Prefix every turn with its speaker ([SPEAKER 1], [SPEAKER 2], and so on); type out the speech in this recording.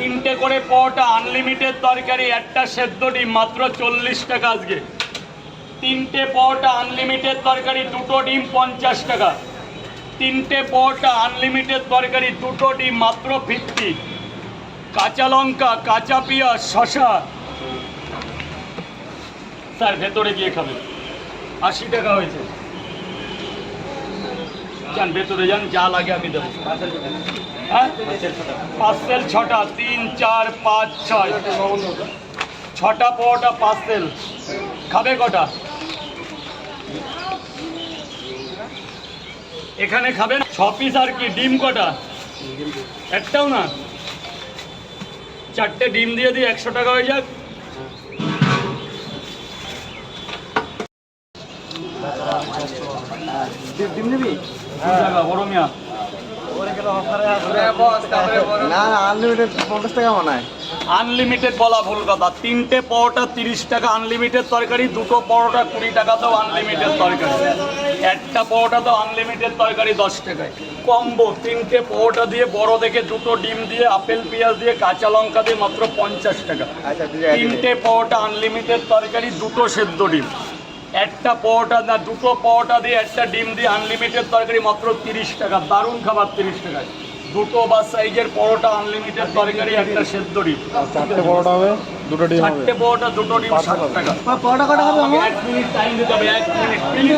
[SPEAKER 1] তিনটে করে পরোটা, আনলিমিটেড তরকারি, একটা সেদ্ধ ডিম, মাত্র 40 টাকা আজকে। তিনটে পরোটা, আনলিমিটেড তরকারি, দুটো ডিম 50 টাকা। তিনটে পরোটা, আনলিমিটেড তরকারি, দুটো ডিম, মাত্র 50। কাঁচা লঙ্কা, কাঁচা পেঁয়াজ, শশা, স্যার ভেতরে গিয়ে খাবে, 80 টাকা হয়েছে। যান ভেতরে যান, যা লাগে আমি দেবো। হ্যাঁ, পার্সেল 6টা, 3, 4, 5, 6, 6টা পরোটা পার্সেল। খাবে কটা? এখানে খাবেন 6 পিস। আর কি ডিম কটা? একটাও না, 4টে ডিম দিয়ে দিই, 100 টাকা হয়ে যাক।
[SPEAKER 2] ডিম নিবি?
[SPEAKER 1] বড় মিয়া,
[SPEAKER 2] না না, আনলিমিটেড 50 টাকা মনে হয়।
[SPEAKER 1] আনলিমিটেড বলা ভুল কথা। তিনটে পরোটা 30 টাকা, আনলিমিটেড তরকারি। দুটো পরোটা 20 টাকাতেও আনলিমিটেড তরকারি। একটা পরোটা তো আনলিমিটেড তরকারি 10 টাকায়। কম্বো তিনটে পরোটা দিয়ে, বড় দেখে দুটো ডিম দিয়ে, আপেল পেঁয়াজ দিয়ে, কাঁচা লঙ্কা দিয়ে, মাত্র 50 টাকা। তিনটে পরোটা, আনলিমিটেড তরকারি, দুটো সেদ্ধ ডিম। একটা পরোটা না, দুটো পরোটা দিয়ে, একটা ডিম দিয়ে, আনলিমিটেড তরকারি, মাত্র 30 টাকা। দারুণ খাবার 30 টাকায়। দুটো বা সাইজের পরোটা, আনলিমিটেড তরকারি, একটা সেদ্ধ ডিম।
[SPEAKER 2] 4টে পরোটা হবে, দুটো ডিম হবে।
[SPEAKER 1] 4টে পরোটা, দুটো ডিম, 60 টাকা।
[SPEAKER 2] পরোটা কটা হবে?
[SPEAKER 1] 1 মিনিট টাইম দিতে হবে, 1 মিনিট প্লিজ।